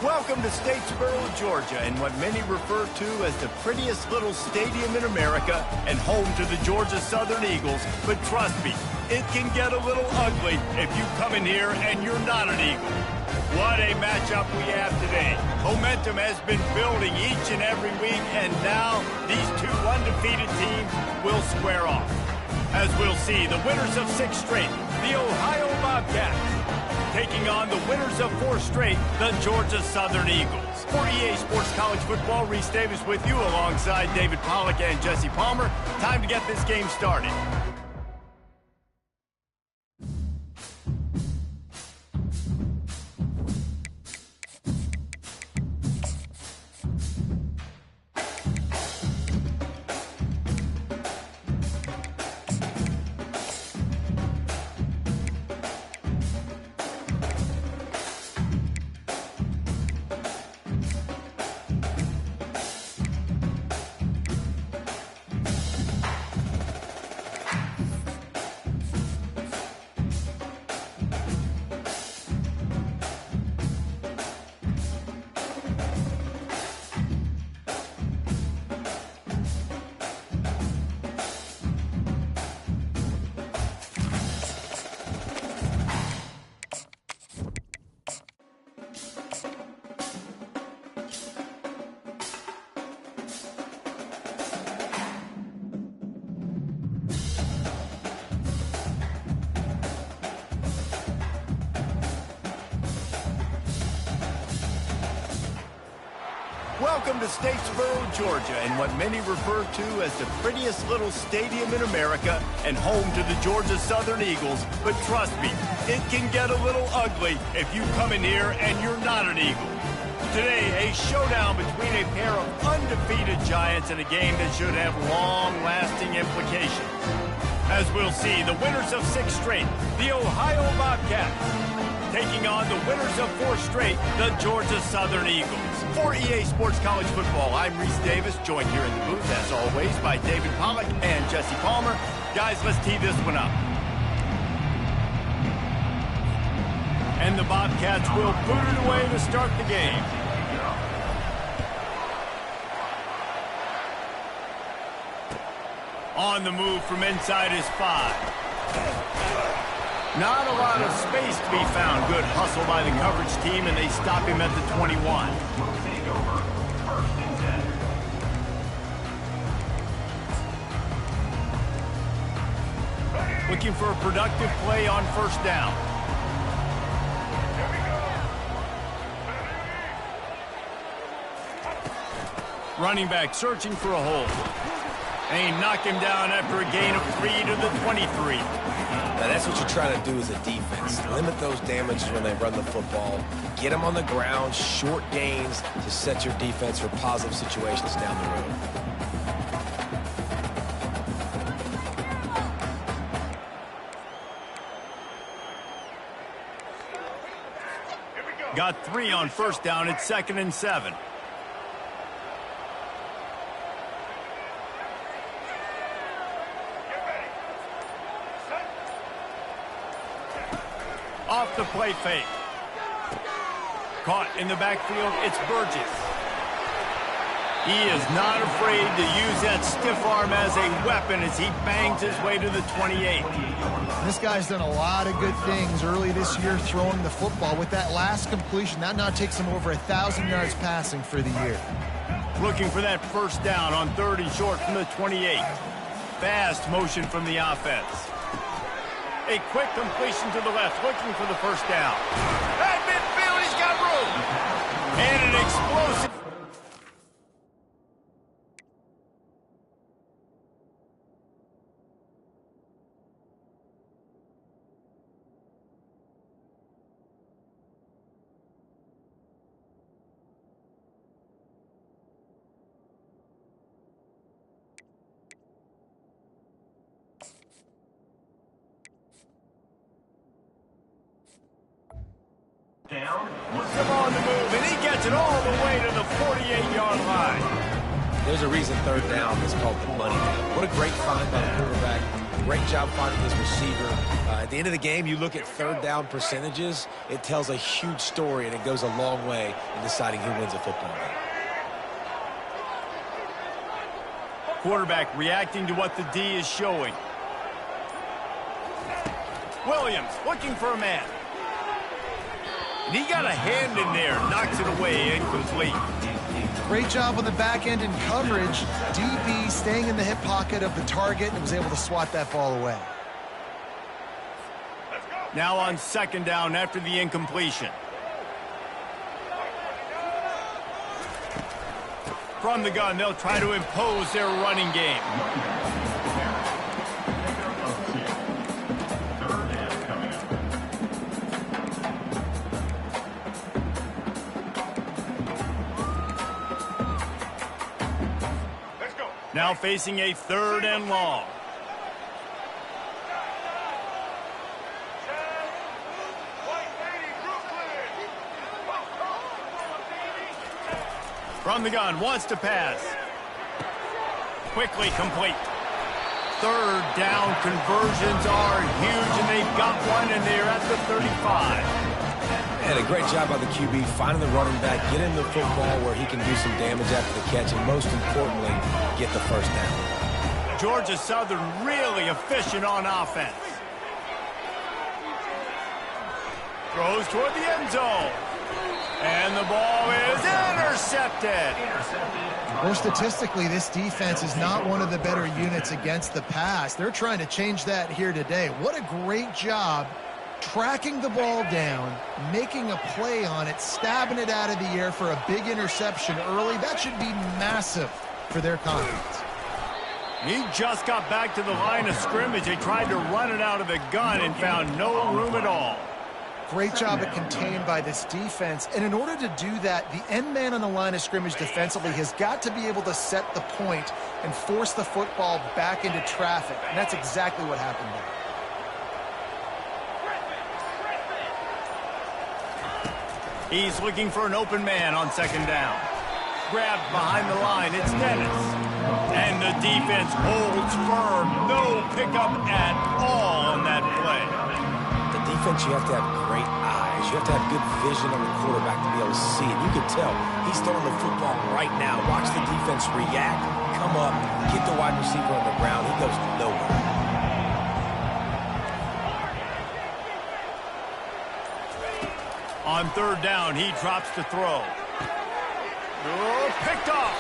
Welcome to Statesboro, Georgia, and what many refer to as the prettiest little stadium in America and home to the Georgia Southern Eagles. But trust me, it can get a little ugly if you come in here and you're not an Eagle. What a matchup we have today. Momentum has been building each and every week, and now these two undefeated teams will square off. As we'll see, the winners of 6 straight, the Ohio Bobcats, taking on the winners of 4 straight, the Georgia Southern Eagles. For EA Sports College Football, Reese Davis with you alongside David Pollack and Jesse Palmer. Time to get this game started. Welcome to Statesboro, Georgia, and what many refer to as the prettiest little stadium in America and home to the Georgia Southern Eagles. But trust me, it can get a little ugly if you come in here and you're not an Eagle. Today, a showdown between a pair of undefeated giants in a game that should have long-lasting implications. As we'll see, the winners of 6 straight, the Ohio Bobcats, taking on the winners of 4 straight, the Georgia Southern Eagles. For EA Sports College Football, I'm Reese Davis, joined here in the booth, as always, by David Pollack and Jesse Palmer. Guys, let's tee this one up. And the Bobcats will boot it away to start the game. On the move from inside his 5. Not a lot of space to be found. Good hustle by the coverage team, and they stop him at the 21. Looking for a productive play on first down. Running back searching for a hole. And he knocked him down after a gain of 3 to the 23. Now that's what you're trying to do as a defense. Limit those damages when they run the football. Get them on the ground, short gains to set your defense for positive situations down the road. Got 3 on first down. It's 2nd and 7. Off the play fake. Caught in the backfield, it's Burgess. He is not afraid to use that stiff arm as a weapon as he bangs his way to the 28. This guy's done a lot of good things early this year throwing the football. With that last completion, that now takes him over 1,000 yards passing for the year. Looking for that first down on 3rd and short from the 28. Fast motion from the offense. A quick completion to the left, looking for the first down. At midfield, he's got room. And an explosive. Down. Come on the move, and he gets it all the way to the 48-yard line. There's a reason 3rd down is called the money down. What a great find by the quarterback. Great job finding his receiver. At the end of the game, you look at third down percentages. It tells a huge story, and it goes a long way in deciding who wins a football game. Quarterback reacting to what the D is showing. Williams looking for a man. And he got a hand in there, knocks it away, incomplete. Great job on the back end in coverage. DB staying in the hip pocket of the target and was able to swat that ball away. Now on second down after the incompletion. From the gun, they'll try to impose their running game. Now facing a third and long. From the gun, wants to pass. Quickly complete. Third down conversions are huge, and they've got one, and they're at the 35. And a great job by the QB finding the running back, get him the football where he can do some damage after the catch, and most importantly, get the first down. Georgia Southern really efficient on offense. Throws toward the end zone. And the ball is intercepted. Well, statistically, this defense is not one of the better units against the pass. They're trying to change that here today. What a great job tracking the ball down, making a play on it, stabbing it out of the air for a big interception early. That should be massive for their confidence. He just got back to the line of scrimmage. They tried to run it out of the gun and found no room at all. Great job at contained by this defense. And in order to do that, the end man on the line of scrimmage defensively has got to be able to set the point and force the football back into traffic. And that's exactly what happened there. He's looking for an open man on second down. Grabbed behind the line. It's Dennis. And the defense holds firm. No pickup at all on that play. Defense, you have to have great eyes. You have to have good vision on the quarterback to be able to see it. You can tell he's throwing the football right now. Watch the defense react, come up, get the wide receiver on the ground. He goes nowhere. On third down, he drops to throw. Oh, picked off.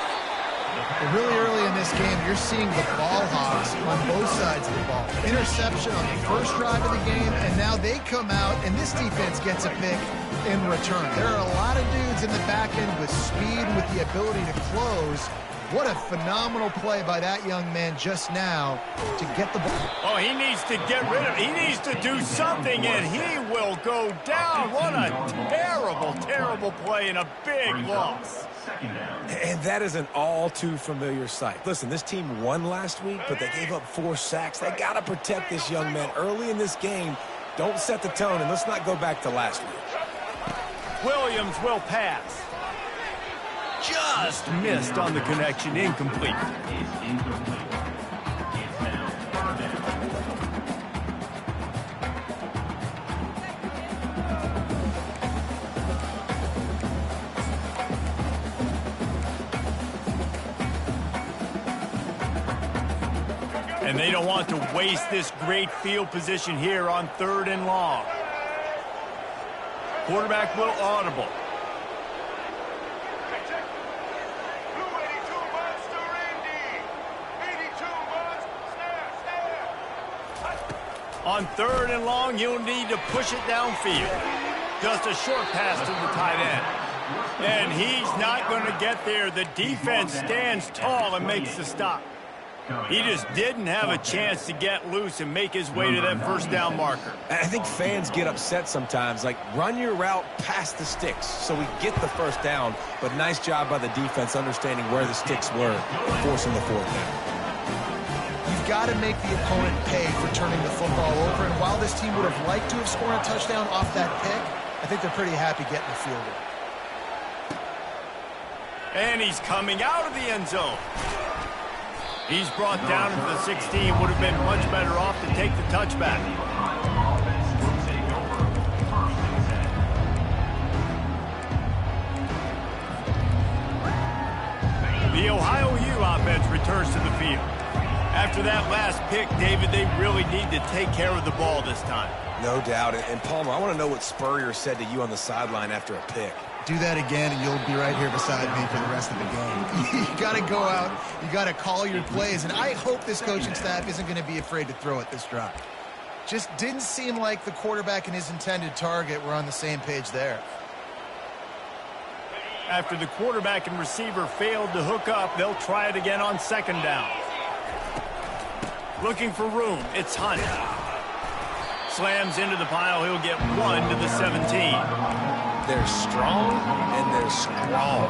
Really early in this game, you're seeing the ball hogs on both sides of the ball. Interception on the first drive of the game, and now they come out, and this defense gets a pick in return. There are a lot of dudes in the back end with speed and with the ability to close. What a phenomenal play by that young man just now to get the ball. Oh, he needs to get rid of it. He needs to do something, and he will go down. What a terrible, terrible play and a big loss. And that is an all-too-familiar sight. Listen, this team won last week, but they gave up 4 sacks. They got to protect this young man early in this game. Don't set the tone, and let's not go back to last week. Williams will pass. Just missed on the connection, incomplete. And they don't want to waste this great field position here on third and long. Quarterback will audible. On third and long, you'll need to push it downfield. Just a short pass to the tight end. And he's not going to get there. The defense stands tall and makes the stop. He just didn't have a chance to get loose and make his way to that first down marker. I think fans get upset sometimes, like run your route past the sticks so we get the first down, but nice job by the defense understanding where the sticks were, forcing the fourth down. You've got to make the opponent pay for turning the football over, and while this team would have liked to have scored a touchdown off that pick, I think they're pretty happy getting the field goal. And he's coming out of the end zone. He's brought down into the 16. Would have been much better off to take the touchback. The Ohio U offense returns to the field. After that last pick, David, they really need to take care of the ball this time. No doubt. And Palmer, I want to know what Spurrier said to you on the sideline after a pick. Do that again, and you'll be right here beside me for the rest of the game. You got to go out. You got to call your plays, and I hope this coaching staff isn't going to be afraid to throw it this drive. Just didn't seem like the quarterback and his intended target were on the same page there. After the quarterback and receiver failed to hook up, they'll try it again on second down. Looking for room, it's Hunt. Slams into the pile, he'll get 1 to the 17. They're strong and they're strong.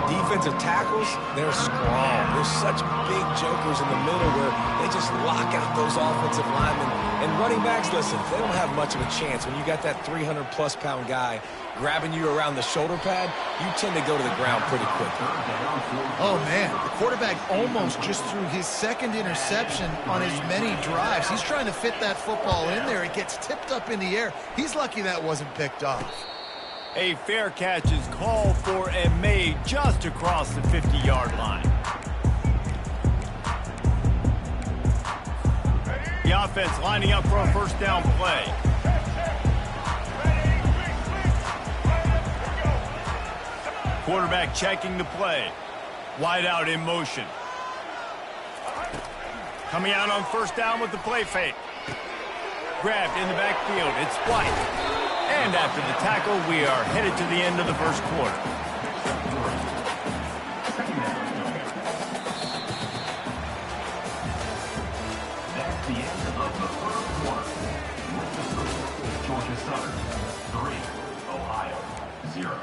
Defensive tackles, they're strong. There's such big jokers in the middle where they just lock out those offensive linemen. And running backs, listen, they don't have much of a chance. When you got that 300-plus pound guy grabbing you around the shoulder pad, you tend to go to the ground pretty quickly. Oh, man, the quarterback almost just threw his second interception on as many drives. He's trying to fit that football in there. It gets tipped up in the air. He's lucky that wasn't picked off. A fair catch is called for and made just across the 50-yard line. The offense lining up for a first down play. Quarterback checking the play. Wide out in motion. Coming out on first down with the play fake. Grabbed in the backfield. It's White. And after the tackle, we are headed to the end of the first quarter. That's the end of the first quarter. Georgia Southern, 3. Ohio, 0.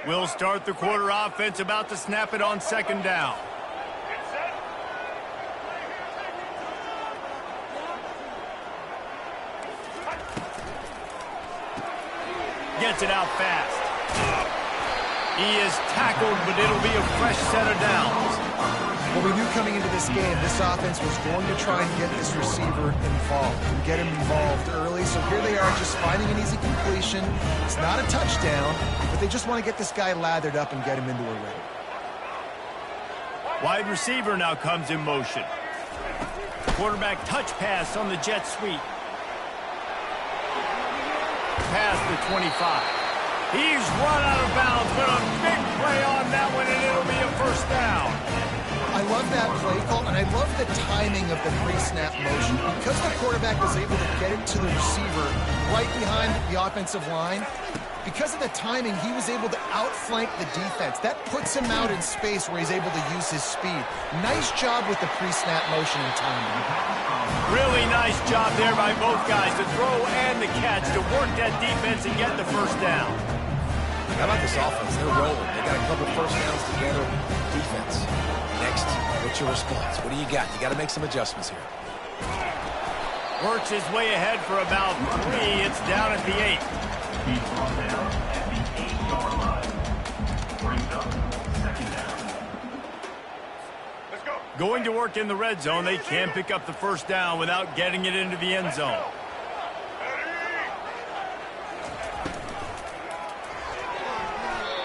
We'll start the quarter offense, about to snap it on second down. Gets it out fast. He is tackled, but it'll be a fresh set of downs. Well, we knew coming into this game, this offense was going to try and get this receiver involved and get him involved early. So here they are just finding an easy completion. It's not a touchdown, but they just want to get this guy lathered up and get him into a ring. Wide receiver now comes in motion. Quarterback touch pass on the jet sweep. Past the 25. He's run out of bounds, but a big play on that one, and it'll be a first down. I love that play call, and I love the timing of the pre-snap motion. Because the quarterback was able to get it to the receiver right behind the offensive line, because of the timing, he was able to outflank the defense. That puts him out in space where he's able to use his speed. Nice job with the pre-snap motion and timing. Really nice job there by both guys, the throw and the catch, to work that defense and get the first down. How about this offense? They're rolling. They got a couple first downs together. Defense. Next, what's your response? What do you got? You got to make some adjustments here. Works his way ahead for about 3. It's down at the 8. He's brought down at the 8-yard line. Brings up second down. Let's go. Going to work in the red zone. They can't pick up the first down without getting it into the end zone.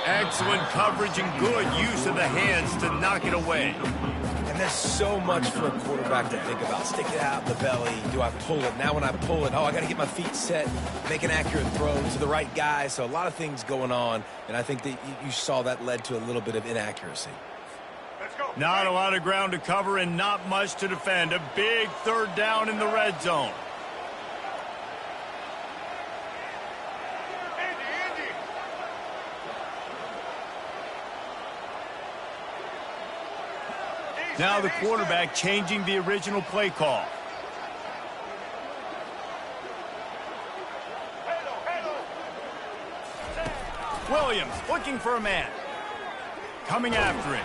Excellent coverage and good use of the hands to knock it away. And there's so much for a quarterback to think about. Stick it out in the belly. Do I pull it? Now when I pull it, I got to get my feet set, make an accurate throw to the right guy. So a lot of things going on, and I think that you saw that led to a little bit of inaccuracy. Not a lot of ground to cover and not much to defend. A big third down in the red zone. Now the quarterback changing the original play call. Williams looking for a man. Coming after him.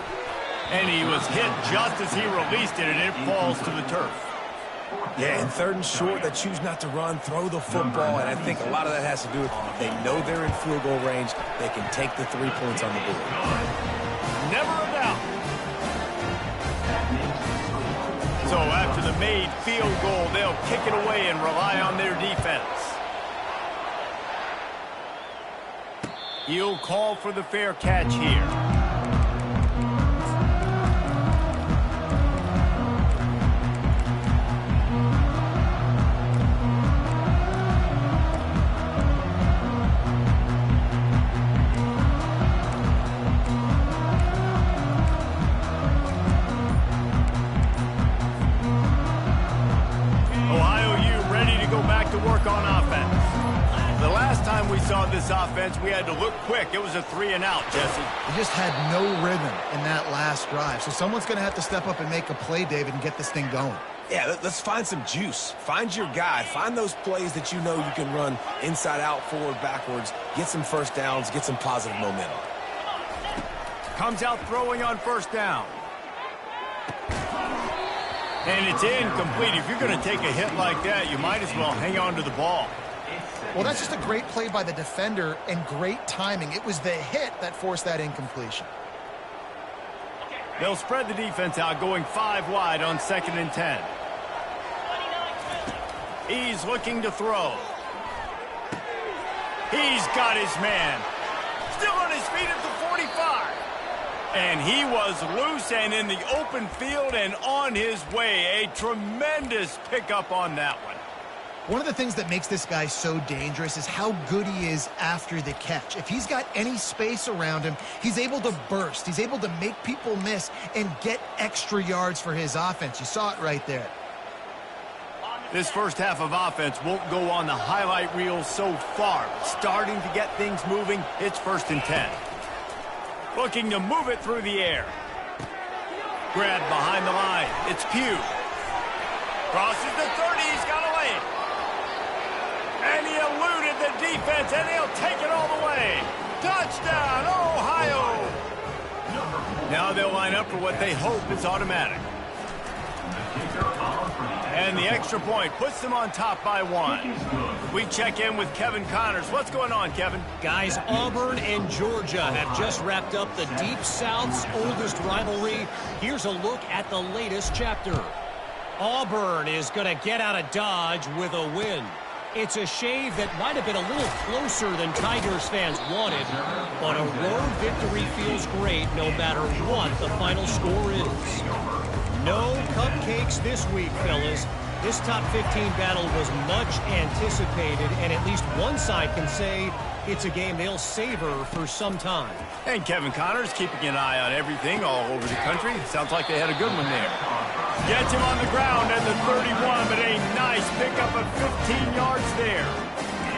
And he was hit just as he released it, and it falls to the turf. Yeah, and 3rd and short, they choose not to run, throw the football, and I think a lot of that has to do with they know they're in field goal range. They can take the 3 points on the board. Never a doubt. So after the made field goal, they'll kick it away and rely on their defense. He'll call for the fair catch here. We saw this offense, we had to look quick. It was a 3-and-out, Jesse. They just had no rhythm in that last drive. So someone's going to have to step up and make a play, David, and get this thing going. Yeah, let's find some juice. Find your guy. Find those plays that you know you can run inside out, forward, backwards. Get some first downs. Get some positive momentum. Comes out throwing on 1st down. And it's incomplete. If you're going to take a hit like that, you might as well hang on to the ball. Well, that's just a great play by the defender and great timing. It was the hit that forced that incompletion. They'll spread the defense out, going 5 wide on 2nd and 10. He's looking to throw. He's got his man. Still on his feet at the 45. And he was loose and in the open field and on his way. A tremendous pickup on that one. One of the things that makes this guy so dangerous is how good he is after the catch. If he's got any space around him, he's able to burst. He's able to make people miss and get extra yards for his offense. You saw it right there. This first half of offense won't go on the highlight reel so far. Starting to get things moving, it's 1st and 10. Looking to move it through the air. Grabbed behind the line. It's Pugh. Crosses the 30. He's got away. And he eluded the defense, and he'll take it all the way. Touchdown, Ohio! Now they'll line up for what they hope is automatic. And the extra point puts them on top by 1. We check in with Kevin Connors. What's going on, Kevin? Guys, Auburn and Georgia have just wrapped up the Deep South's oldest rivalry. Here's a look at the latest chapter. Auburn is going to get out of Dodge with a win. It's a shave that might have been a little closer than Tigers fans wanted, but a road victory feels great no matter what the final score is. No cupcakes this week, fellas. This top 15 battle was much anticipated, and at least one side can say it's a game they'll savor for some time. And Kevin Connors keeping an eye on everything all over the country. Sounds like they had a good one there. Gets him on the ground at the 31, but a nice pickup of 15 yards there.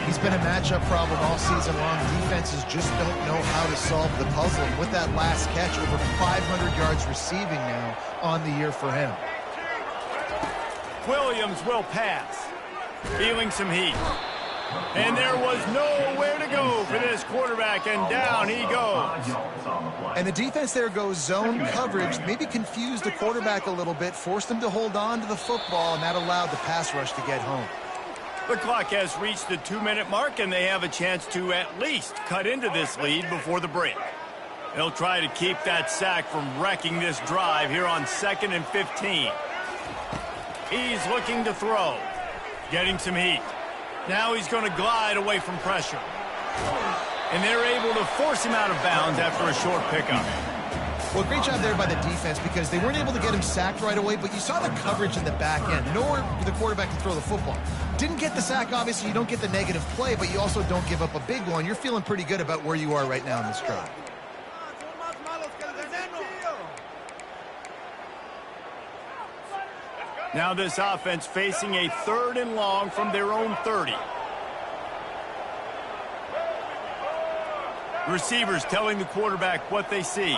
He's been a matchup problem all season long. Defenses just don't know how to solve the puzzle. And with that last catch, over 500 yards receiving now on the year for him. Williams will pass. Feeling some heat. And there was nowhere to go for this quarterback, and down he goes. And the defense there goes zone coverage, maybe confused the quarterback a little bit, forced him to hold on to the football, and that allowed the pass rush to get home. The clock has reached the 2-minute mark, and they have a chance to at least cut into this lead before the break. They'll try to keep that sack from wrecking this drive here on 2nd and 15. He's looking to throw. Getting some heat. Now he's going to glide away from pressure. And they're able to force him out of bounds after a short pickup. Well, great job there by the defense because they weren't able to get him sacked right away, but you saw the coverage in the back end. Nowhere for the quarterback to throw the football. Didn't get the sack, obviously. You don't get the negative play, but you also don't give up a big one. You're feeling pretty good about where you are right now in this drive. Now this offense facing a 3rd and long from their own 30. Receivers telling the quarterback what they see.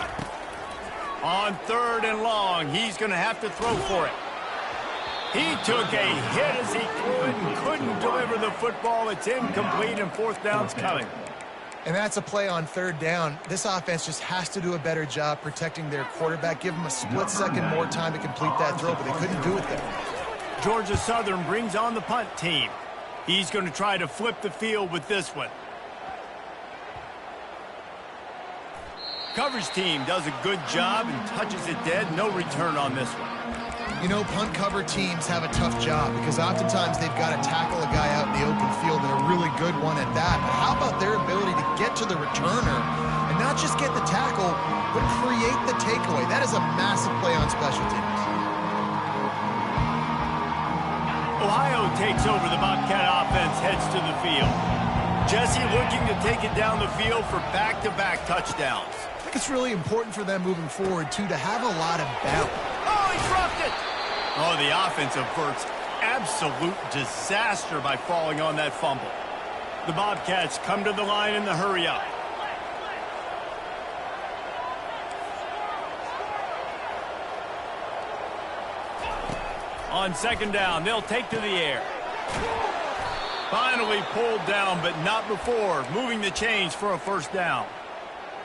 On 3rd and long, he's going to have to throw for it. He took a hit as he threw it and couldn't deliver the football. It's incomplete, and 4th down's coming. And that's a play on 3rd down. This offense just has to do a better job protecting their quarterback. Give him a split second more time to complete that throw, but they couldn't do it there. Georgia Southern brings on the punt team. He's going to try to flip the field with this one. Coverage team does a good job and touches it dead. No return on this one. You know, punt cover teams have a tough job because oftentimes they've got to tackle a guy out in the open field and a really good one at that. But how about their ability to get to the returner and not just get the tackle, but create the takeaway? That is a massive play on special teams. Ohio takes over. The Bobcat offense heads to the field. Jesse looking to take it down the field for back-to-back touchdowns. I think it's really important for them moving forward, too, to have a lot of balance. Oh, he dropped it! Oh, the offense averts absolute disaster by falling on that fumble. The Bobcats come to the line in the hurry-up. On second down, they'll take to the air. Finally pulled down, but not before, moving the chains for a first down.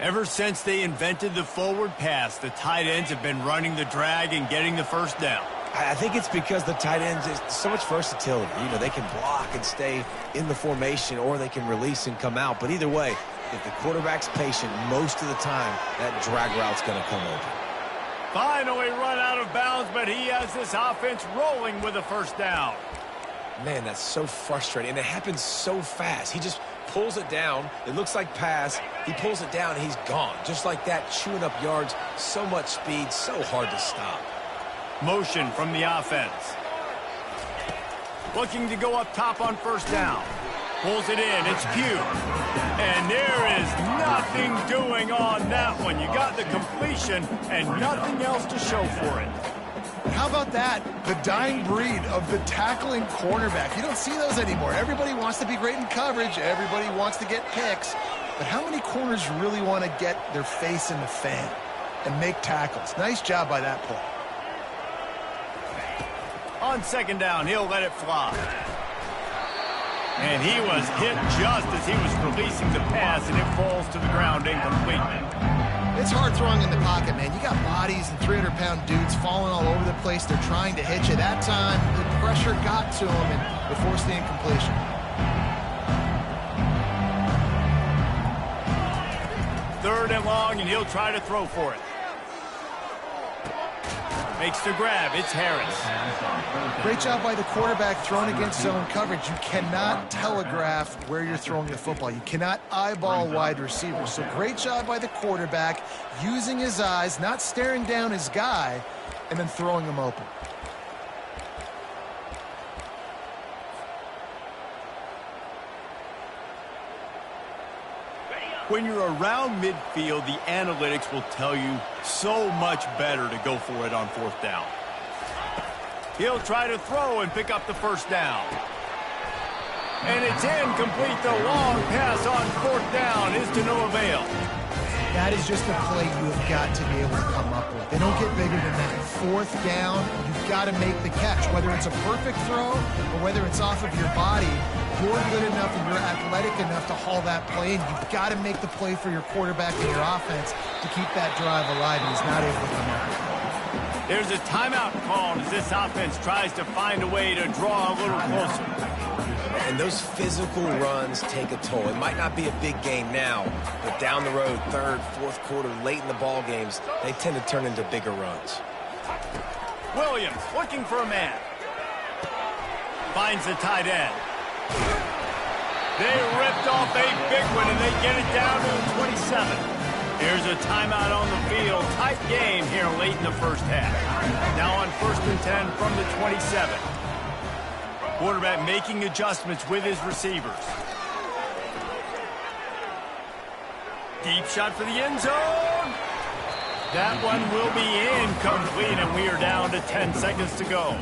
Ever since they invented the forward pass, the tight ends have been running the drag and getting the first down. I think it's because the tight ends is so much versatility. You know, they can block and stay in the formation, or they can release and come out. But either way, if the quarterback's patient, most of the time, that drag route's going to come open. Finally run out of bounds, but he has this offense rolling with a first down. Man, that's so frustrating, and it happens so fast. He just pulls it down. It looks like pass. He pulls it down, and he's gone. Just like that, chewing up yards. So much speed, so hard to stop. Motion from the offense. Looking to go up top on first down. Pulls it in. It's Pugh. And there is nothing doing on that one. You got the completion and nothing else to show for it. How about that? The dying breed of the tackling cornerback. You don't see those anymore. Everybody wants to be great in coverage. Everybody wants to get picks. But how many corners really want to get their face in the fan and make tackles? Nice job by that play. On second down, he'll let it fly. And he was hit just as he was releasing the pass, and it falls to the ground incomplete. It's hard throwing in the pocket, man. You got bodies and 300-pound dudes falling all over the place. They're trying to hit you. That time, the pressure got to him, and it forced the incompletion. Third and long, and he'll try to throw for it. Makes the grab. It's Harris. Great job by the quarterback throwing against zone coverage. You cannot telegraph where you're throwing the football. You cannot eyeball wide receivers. So great job by the quarterback using his eyes, not staring down his guy, and then throwing him open. When you're around midfield, the analytics will tell you so much better to go for it on fourth down. He'll try to throw and pick up the first down. And it's incomplete. The long pass on fourth down is to no avail. That is just a play you have got to be able to come up with. They don't get bigger than that. Fourth down, you've got to make the catch. Whether it's a perfect throw or whether it's off of your body, you're good enough and you're athletic enough to haul that play in. You've got to make the play for your quarterback and your offense to keep that drive alive, and he's not able to come up with it. There's a timeout called as this offense tries to find a way to draw a little closer. And those physical runs take a toll. It might not be a big game now, but down the road, third, fourth quarter, late in the ball games, they tend to turn into bigger runs. Williams looking for a man. Finds the tight end. They ripped off a big one, and they get it down to the 27. Here's a timeout on the field. Tight game here late in the first half. Now on 1st and 10 from the 27. Quarterback making adjustments with his receivers. Deep shot for the end zone. That one will be incomplete, and we are down to 10 seconds to go.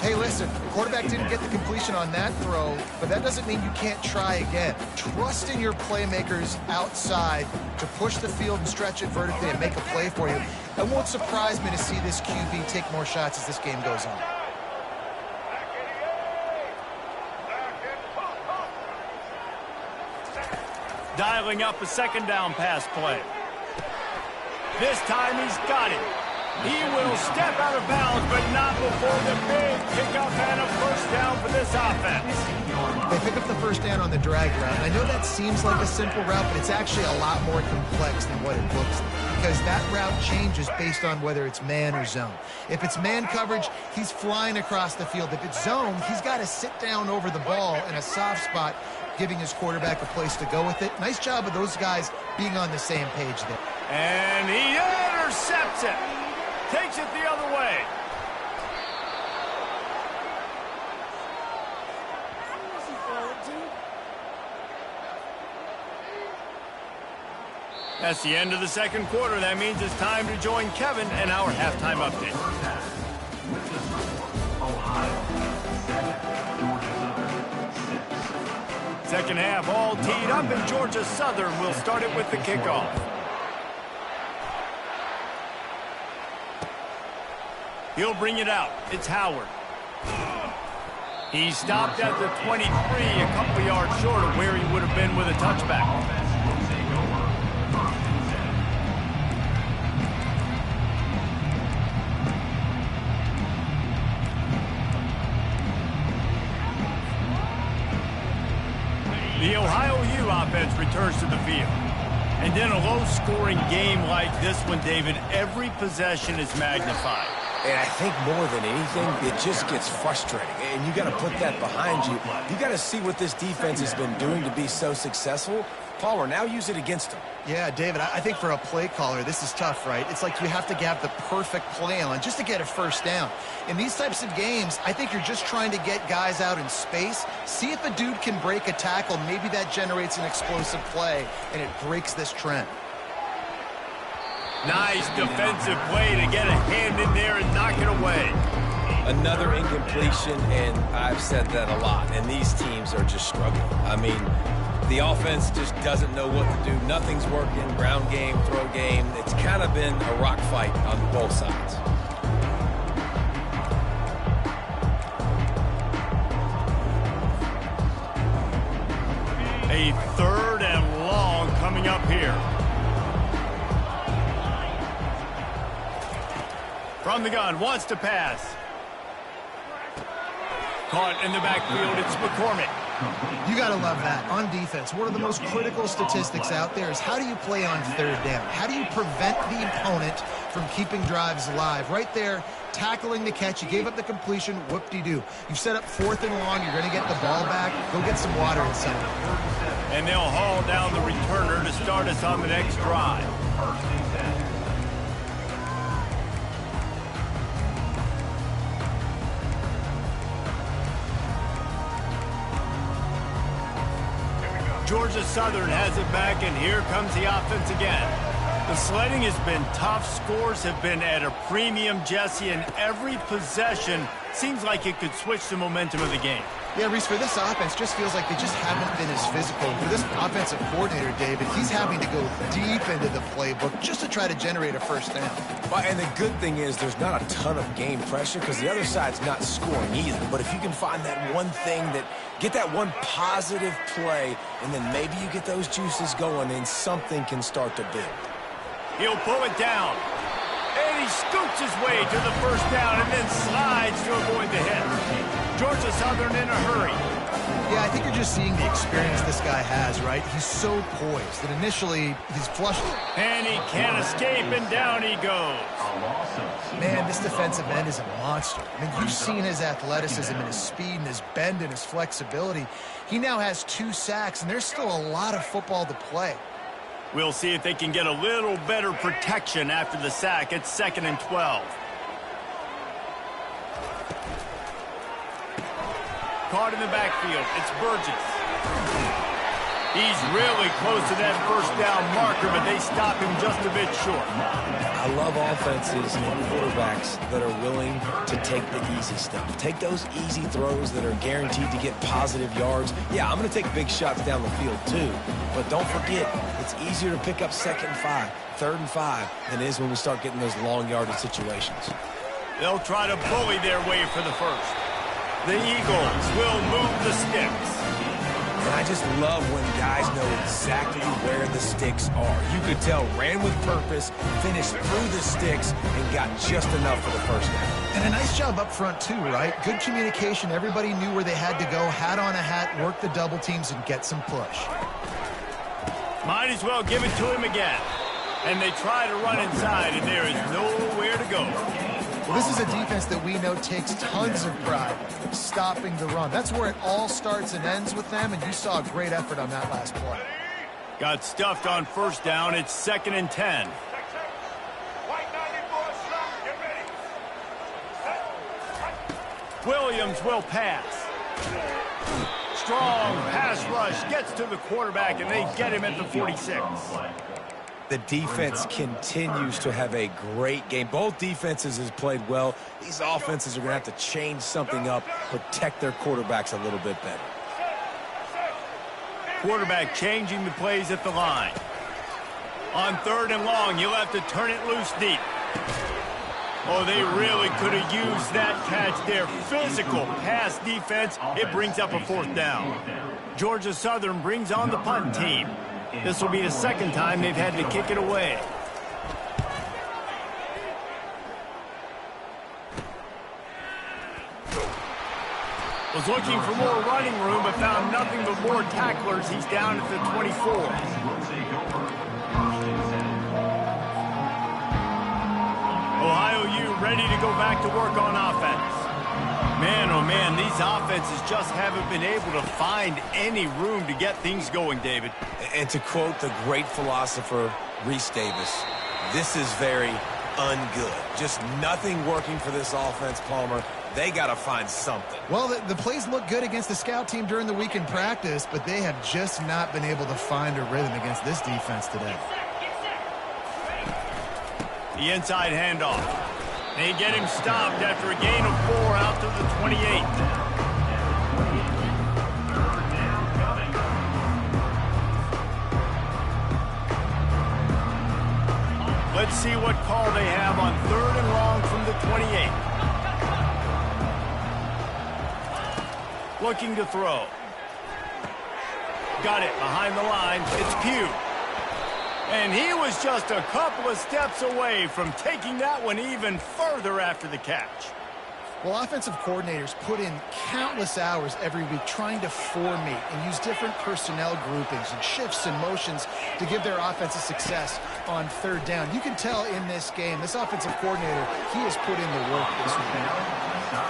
Hey, listen, the quarterback didn't get the completion on that throw, but that doesn't mean you can't try again. Trust in your playmakers outside to push the field and stretch it vertically and make a play for you. It won't surprise me to see this QB take more shots as this game goes on. Dialing up a second down pass play. This time he's got him. He will step out of bounds, but not before the big pickup and a first down for this offense. They pick up the first down on the drag route. And I know that seems like a simple route, but it's actually a lot more complex than what it looks like, because that route changes based on whether it's man or zone. If it's man coverage, he's flying across the field. If it's zone, he's got to sit down over the ball in a soft spot, giving his quarterback a place to go with it. Nice job of those guys being on the same page there. And he intercepts it. Takes it the other way. That's the end of the second quarter. That means it's time to join Kevin and our halftime update. Second half all teed up, and Georgia Southern will start it with the kickoff. He'll bring it out. It's Howard. He stopped at the 23, a couple yards short of where he would have been with a touchback. The Ohio U offense returns to the field. And in a low-scoring game like this one, David, every possession is magnified. And I think more than anything, it just gets frustrating. And you got to put that behind you. You got to see what this defense has been doing to be so successful. Palmer, now use it against them. Yeah, David, I think for a play caller, this is tough, right? It's like you have to have the perfect play on just to get a first down. In these types of games, I think you're just trying to get guys out in space, see if a dude can break a tackle. Maybe that generates an explosive play, and it breaks this trend. Nice defensive play to get a hand in there and knock it away. Another incompletion, and I've said that a lot, and these teams are just struggling. I mean, the offense just doesn't know what to do. Nothing's working. Ground game, throw game. It's kind of been a rock fight on both sides. A third and long coming up here. From the gun, wants to pass. Caught in the backfield, it's McCormick. You got to love that. On defense, one of the most critical statistics out there is how do you play on third down? How do you prevent the opponent from keeping drives alive? Right there, tackling the catch. You gave up the completion. Whoop-de-doo. You've set up fourth and long. You're going to get the ball back. Go get some water inside. And they'll haul down the returner to start us on the next drive. Georgia Southern has it back, and here comes the offense again. The sledding has been tough. Scores have been at a premium, Jesse, and every possession seems like it could switch the momentum of the game. Yeah, Reese, for this offense, just feels like they just haven't been as physical. For this offensive coordinator, David, he's having to go deep into the playbook just to try to generate a first down. Well, and the good thing is there's not a ton of game pressure because the other side's not scoring either. But if you can find that one thing that get that one positive play, and then maybe you get those juices going and something can start to build. He'll pull it down. And he scoots his way to the first down and then slides to avoid the hit. Georgia Southern in a hurry. Yeah, I think you're just seeing the experience this guy has, right? He's so poised that initially he's flushed. And he can't escape, and down he goes. Man, this defensive end is a monster. I mean, you've seen his athleticism and his speed and his bend and his flexibility. He now has 2 sacks, and there's still a lot of football to play. We'll see if they can get a little better protection after the sack. It's 2nd and 12. Caught in the backfield. It's Burgess. He's really close to that first down marker, but they stop him just a bit short. I love offenses and quarterbacks that are willing to take the easy stuff. Take those easy throws that are guaranteed to get positive yards. Yeah, I'm going to take big shots down the field too, but don't forget, it's easier to pick up 2nd and 5, 3rd and 5 than it is when we start getting those long yardage situations. They'll try to bully their way for the first. The Eagles will move the sticks. And I just love when guys know exactly where the sticks are. You could tell ran with purpose, finished through the sticks, and got just enough for the first down. And a nice job up front, too, right? Good communication. Everybody knew where they had to go, hat on a hat, work the double teams, and get some push. Might as well give it to him again. And they try to run inside, and there is nowhere to go. Well, this is a defense that we know takes tons of pride stopping the run. That's where it all starts and ends with them, and you saw a great effort on that last play. Got stuffed on first down. It's 2nd and 10. Williams will pass. Strong pass rush gets to the quarterback, and they get him at the 46. The defense continues to have a great game. Both defenses has played well. These offenses are going to have to change something up, protect their quarterbacks a little bit better. Quarterback changing the plays at the line. On 3rd and long, you'll have to turn it loose deep. Oh, they really could have used that catch there. Physical pass defense. It brings up a 4th down. Georgia Southern brings on the punt team. This will be the 2nd time they've had to kick it away. Was looking for more running room, but found nothing but more tacklers. He's down at the 24. Ohio U ready to go back to work on offense. Man, oh man, these offenses just haven't been able to find any room to get things going, David. And to quote the great philosopher Reese Davis, this is very ungood. Just nothing working for this offense, Palmer. They got to find something. Well, the plays look good against the scout team during the week in practice, but they have just not been able to find a rhythm against this defense today. The inside handoff. They get him stopped after a gain of 4 out to the 28. Let's see what call they have on 3rd and long from the 28. Looking to throw. Got it behind the line. It's Pugh. And he was just a couple of steps away from taking that one even further after the catch. Well, offensive coordinators put in countless hours every week trying to formate and use different personnel groupings and shifts and motions to give their offense a success on 3rd down. You can tell in this game, this offensive coordinator, he has put in the work this week.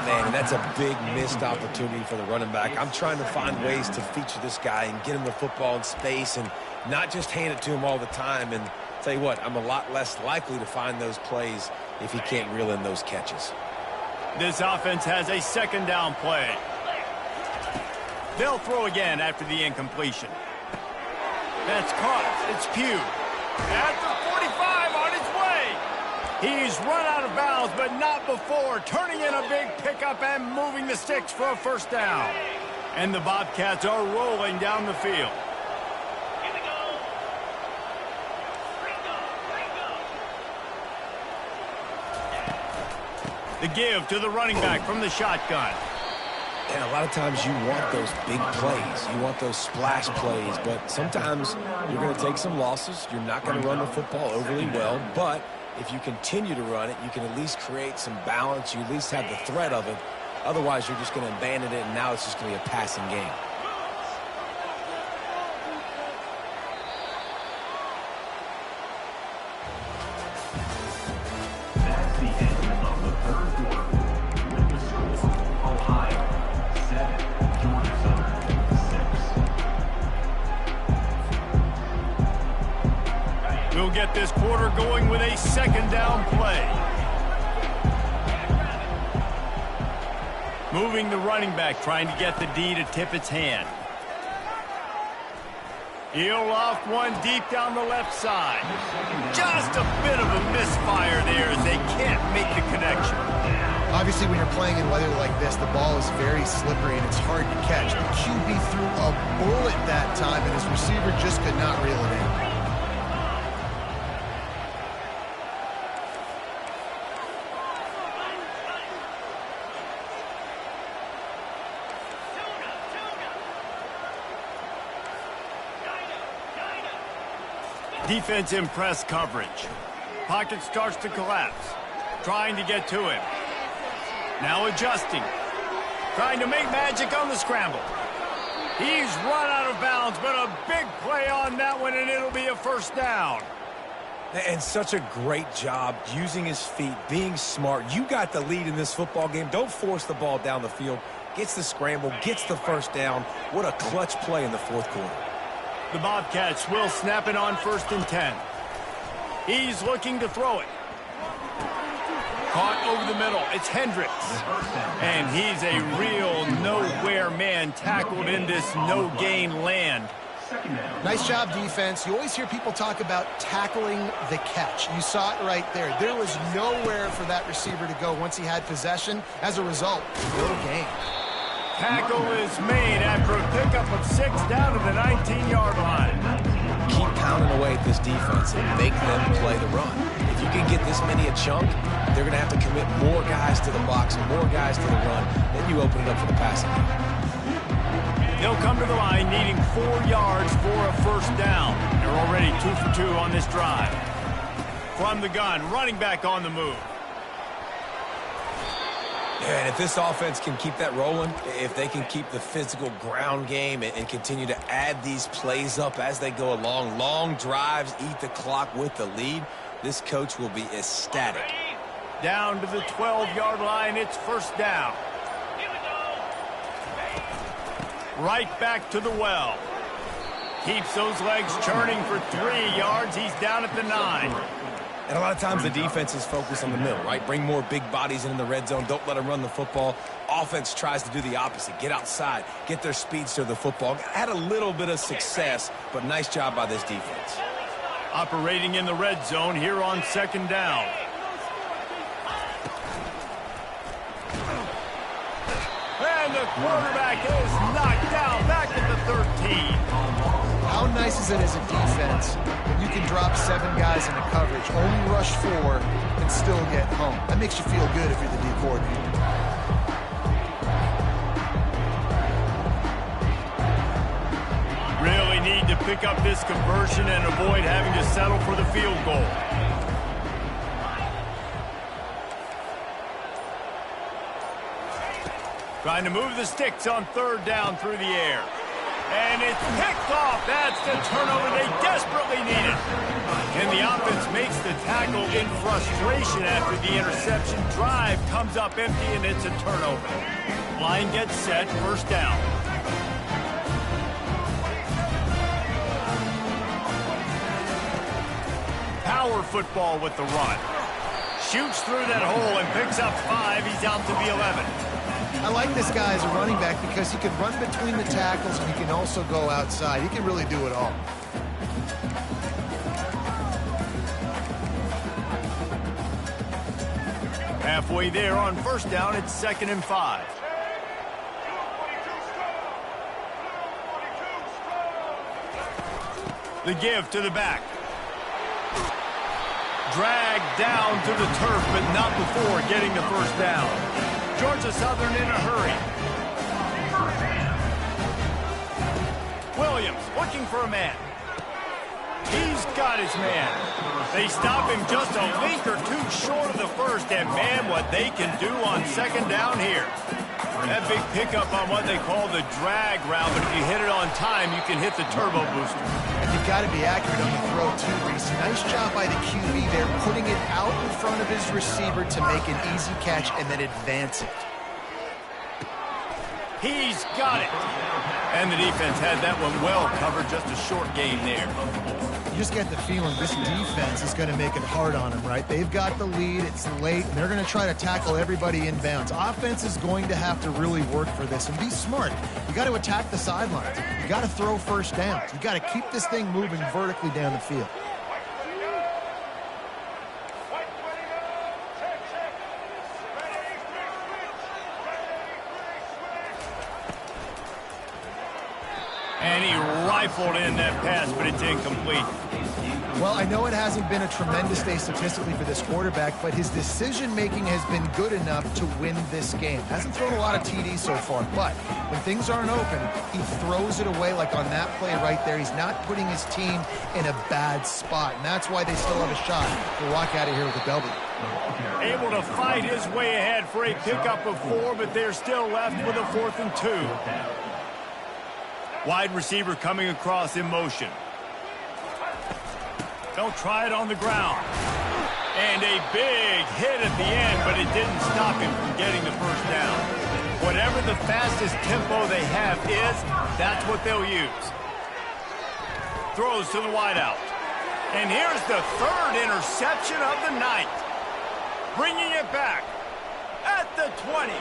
Man, and that's a big missed opportunity for the running back. I'm trying to find ways to feature this guy and get him the football in space and not just hand it to him all the time. And tell you what, I'm a lot less likely to find those plays if he can't reel in those catches. This offense has a 2nd down play. They'll throw again after the incompletion. That's caught. It's Pugh. At the 45 on his way. He's run out of bounds, but not before. Turning in a big pickup and moving the sticks for a 1st down. And the Bobcats are rolling down the field. The give to the running back from the shotgun. And a lot of times you want those big plays. You want those splash plays. But sometimes you're going to take some losses. You're not going to run the football overly well. But if you continue to run it, you can at least create some balance. You at least have the threat of it. Otherwise, you're just going to abandon it, and now it's just going to be a passing game. That's the end of the 3rd quarter. With the score, Ohio 7, Georgia Southern 6. We'll get this quarter going with a 2nd down play. Moving the running back, trying to get the D to tip its hand. He'll loft one deep down the left side. Just a bit of a misfire there as they can't make the connection. Obviously, when you're playing in weather like this, the ball is very slippery and it's hard to catch. The QB threw a bullet that time, and his receiver just could not reel it in. Defense in press coverage. Pocket starts to collapse. Trying to get to him. Now adjusting. Trying to make magic on the scramble. He's run out of bounds, but a big play on that one, and it'll be a first down. And such a great job using his feet, being smart. You got the lead in this football game. Don't force the ball down the field. Gets the scramble, gets the first down. What a clutch play in the fourth quarter. The Bobcats will snap it on 1st and 10. He's looking to throw it. Caught over the middle. It's Hendricks. And he's a real nowhere man tackled in this no-gain land. Nice job, defense. You always hear people talk about tackling the catch. You saw it right there. There was nowhere for that receiver to go once he had possession. As a result, no gain. Tackle is made after a pickup of 6 down to the 19-yard line. Keep pounding away at this defense and make them play the run. If you can get this many a chunk, they're going to have to commit more guys to the box and more guys to the run. Then you open it up for the passing game. They'll come to the line needing 4 yards for a first down. They're already 2 for 2 on this drive. From the gun, running back on the move. And if this offense can keep that rolling, if they can keep the physical ground game and continue to add these plays up as they go along, long drives, eat the clock with the lead, this coach will be ecstatic. Down to the 12-yard line, it's first down. Right back to the well. Keeps those legs churning for 3 yards. He's down at the 9. And a lot of times the defense is focused on the middle, right? Bring more big bodies in the red zone. Don't let them run the football. Offense tries to do the opposite. Get outside. Get their speeds to the football. Had a little bit of success, but nice job by this defense. Operating in the red zone here on 2nd down. And the quarterback is knocked down back at the 13. How nice is it as a defense when you can drop 7 guys into coverage, only rush 4, and still get home? That makes you feel good if you're the D coordinator. Really need to pick up this conversion and avoid having to settle for the field goal. Trying to move the sticks on 3rd down through the air. And it's picked off. That's the turnover they desperately needed. And the offense makes the tackle in frustration after the interception. Drive comes up empty, and it's a turnover. Line gets set, first down. Power football with the run. Shoots through that hole and picks up 5. He's out to the 11. I like this guy as a running back because he can run between the tackles and he can also go outside. He can really do it all. Halfway there on first down, it's 2nd and 5. The give to the back. Dragged down to the turf, but not before getting the first down. Georgia Southern in a hurry. Williams looking for a man. He's got his man. They stop him just a link or 2 short of the first, and man, what they can do on 2nd down here. That big pickup on what they call the drag route, but if you hit it on time, you can hit the turbo booster. And you've got to be accurate on the throw, too, Reese. Nice job by the QB there, putting it out in front of his receiver to make an easy catch and then advance it. He's got it. And the defense had that one well covered, just a short gain there. You just get the feeling this defense is going to make it hard on them, right? They've got the lead, it's late, and they're going to try to tackle everybody inbounds. Offense is going to have to really work for this and be smart. You got to attack the sidelines. You got to throw first downs. You got to keep this thing moving vertically down the field. And he rifled in that pass, but it's incomplete. Well, I know it hasn't been a tremendous day statistically for this quarterback, but his decision-making has been good enough to win this game. Hasn't thrown a lot of TDs so far, but when things aren't open, he throws it away like on that play right there. He's not putting his team in a bad spot, and that's why they still have a shot to walk out of here with a W. Able to fight his way ahead for a pickup of 4, but they're still left with a 4th and 2. Wide receiver coming across in motion. They'll try it on the ground. And a big hit at the end, but it didn't stop him from getting the first down. Whatever the fastest tempo they have is, that's what they'll use. Throws to the wideout. And here's the 3rd interception of the night. Bringing it back at the 20.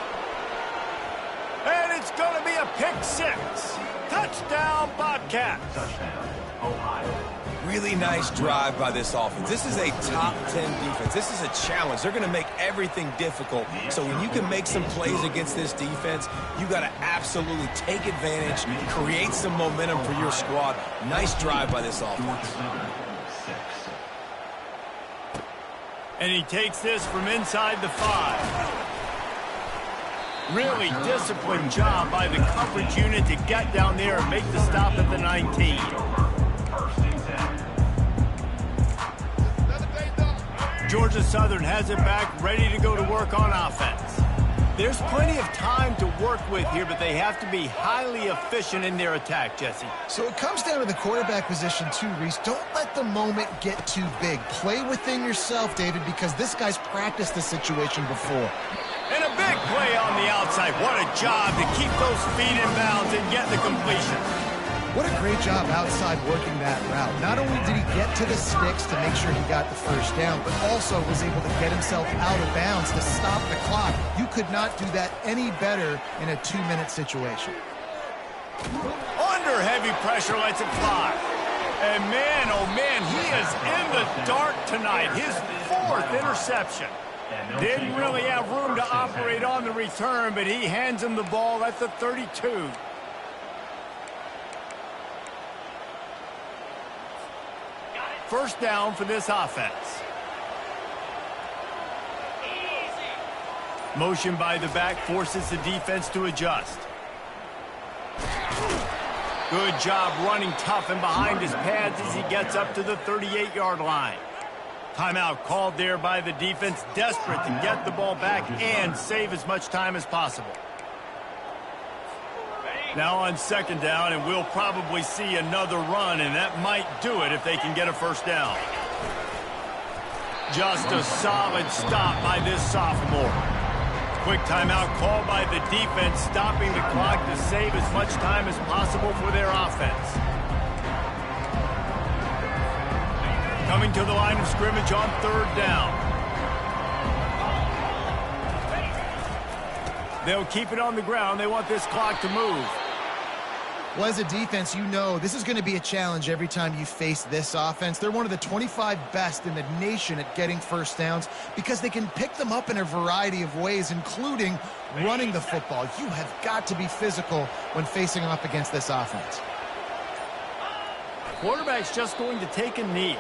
And it's going to be a pick 6. Touchdown, Bobcats. Touchdown, Ohio. Really nice drive by this offense. This is a top 10 defense. This is a challenge. They're going to make everything difficult. So when you can make some plays against this defense, you got to absolutely take advantage, create some momentum for your squad. Nice drive by this offense. And he takes this from inside the 5. Really disciplined job by the coverage unit to get down there and make the stop at the 19. Georgia Southern has it back, ready to go to work on offense. There's plenty of time to work with here, but they have to be highly efficient in their attack, Jesse. So it comes down to the quarterback position too, Reese. Don't let the moment get too big. Play within yourself, David, because this guy's practiced this situation before. And a big play on the outside. What a job to keep those feet in bounds and get the completion. What a great job outside working that route. Not only did he get to the sticks to make sure he got the first down, but also was able to get himself out of bounds to stop the clock. You could not do that any better in a 2-minute situation. Under heavy pressure, lets it fly. And man, oh man, he is in the dark tonight. His 4th interception. Didn't really have room to operate on the return, but he hands him the ball at the 32. First down for this offense. Motion by the back forces the defense to adjust. Good job running tough and behind his pads as he gets up to the 38-yard line. Timeout called there by the defense, desperate to get the ball back and save as much time as possible. Now on 2nd down, and we'll probably see another run, and that might do it if they can get a first down. Just a solid stop by this sophomore. Quick timeout called by the defense, stopping the clock to save as much time as possible for their offense. Coming to the line of scrimmage on 3rd down. They'll keep it on the ground. They want this clock to move. Well, as a defense, you know this is going to be a challenge every time you face this offense. They're one of the 25 best in the nation at getting first downs because they can pick them up in a variety of ways, including running the football. You have got to be physical when facing off against this offense. Quarterback's just going to take a knee.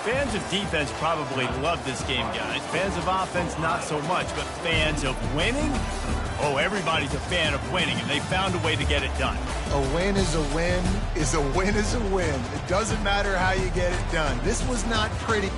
Fans of defense probably love this game, guys. Fans of offense, not so much. But fans of winning? Oh, everybody's a fan of winning, and they found a way to get it done. A win is a win is a win is a win. It doesn't matter how you get it done. This was not pretty.